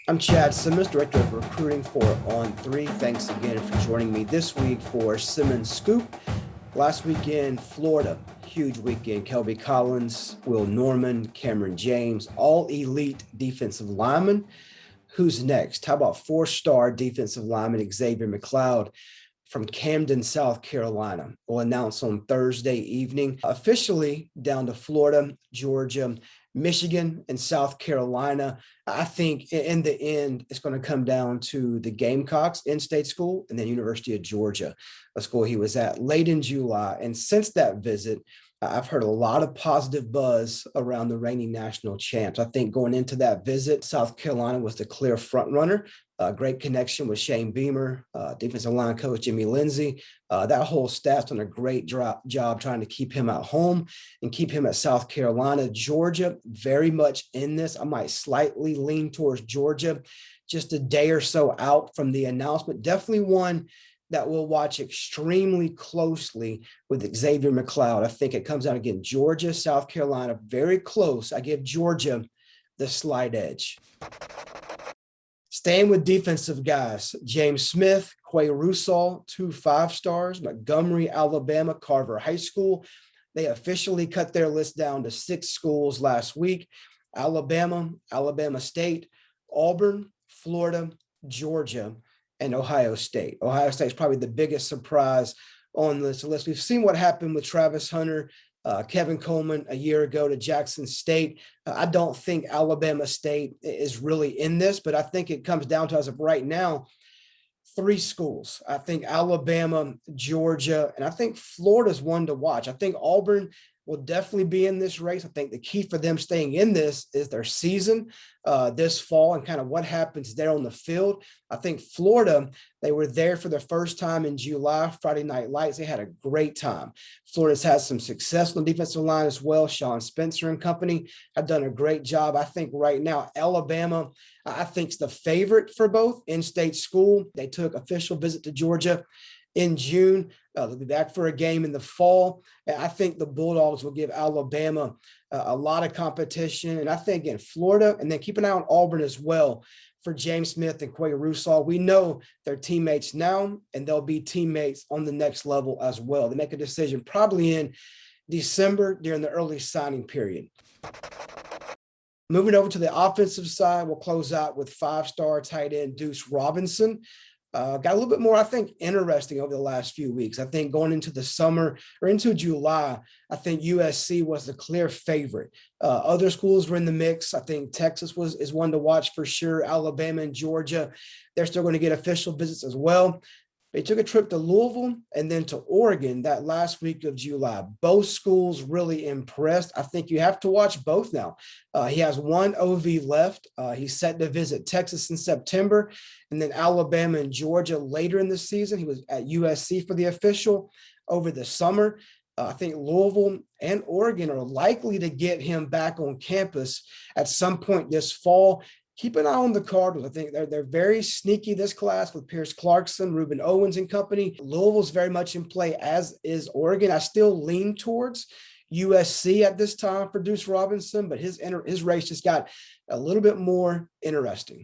I'm Chad Simmons, Director of Recruiting for On3. Thanks again for joining me this week for Simmons Scoop. Last weekend, Florida, huge weekend. Kelby Collins, Will Norman, Cameron James, all elite defensive linemen. Who's next? How about four-star defensive lineman Xavier McLeod from Camden, South Carolina? Will announce on Thursday evening, officially down to Florida, Georgia, Michigan, and South Carolina. I think in the end, it's going to come down to the Gamecocks in-state school and then University of Georgia, a school he was at late in July. And since that visit, I've heard a lot of positive buzz around the reigning national champs. I think going into that visit, South Carolina was the clear front runner. Great connection with Shane Beamer, defensive line coach Jimmy Lindsey. That whole staff's done a great job trying to keep him at home and keep him at South Carolina. Georgia, very much in this. I might slightly lean towards Georgia, just a day or so out from the announcement. Definitely one that we'll watch extremely closely with Xavier McLeod. I think it comes out again, Georgia, South Carolina, very close. I give Georgia the slight edge. Staying with defensive guys, James Smith, Quayle, two 5-stars, Montgomery, Alabama, Carver High School. They officially cut their list down to 6 schools last week: Alabama, Alabama State, Auburn, Florida, Georgia, and Ohio State. Ohio State is probably the biggest surprise on this list. We've seen what happened with Travis Hunter, Kevin Coleman a year ago to Jackson State. I don't think Alabama State is really in this, but I think it comes down to, as of right now, 3 schools. I think Alabama, Georgia, and I think Florida's one to watch. I think Auburn will definitely be in this race. I think the key for them staying in this is their season this fall and kind of what happens there on the field. I think Florida, they were there for the first time in July, Friday Night Lights. They had a great time. Florida's had some success on the defensive line as well. Sean Spencer and company have done a great job. I think right now, Alabama, I think, is the favorite for both in-state school. They took official visit to Georgia in June. They'll be back for a game in the fall. And I think the Bulldogs will give Alabama a lot of competition. And I think in Florida, and then keep an eye on Auburn as well for James Smith and Quayle. We know they're teammates now, and they'll be teammates on the next level as well. They make a decision probably in December during the early signing period. Moving over to the offensive side, we'll close out with 5-star tight end Deuce Robinson. Got a little bit more, I think, interesting over the last few weeks. I think going into the summer or into July, I think USC was the clear favorite. Other schools were in the mix. I think Texas is one to watch for sure. Alabama and Georgia, they're still going to get official visits as well. They took a trip to Louisville and then to Oregon that last week of July. Both schools really impressed. I think you have to watch both now. He has one OV left. He's set to visit Texas in September, and then Alabama and Georgia later in the season. He was at USC for the official over the summer. I think Louisville and Oregon are likely to get him back on campus at some point this fall. Keep an eye on the Cardinals. I think they're very sneaky this class with Pierce Clarkson, Reuben Owens and company. Louisville's very much in play, as is Oregon. I still lean towards USC at this time for Deuce Robinson, but his race just got a little bit more interesting.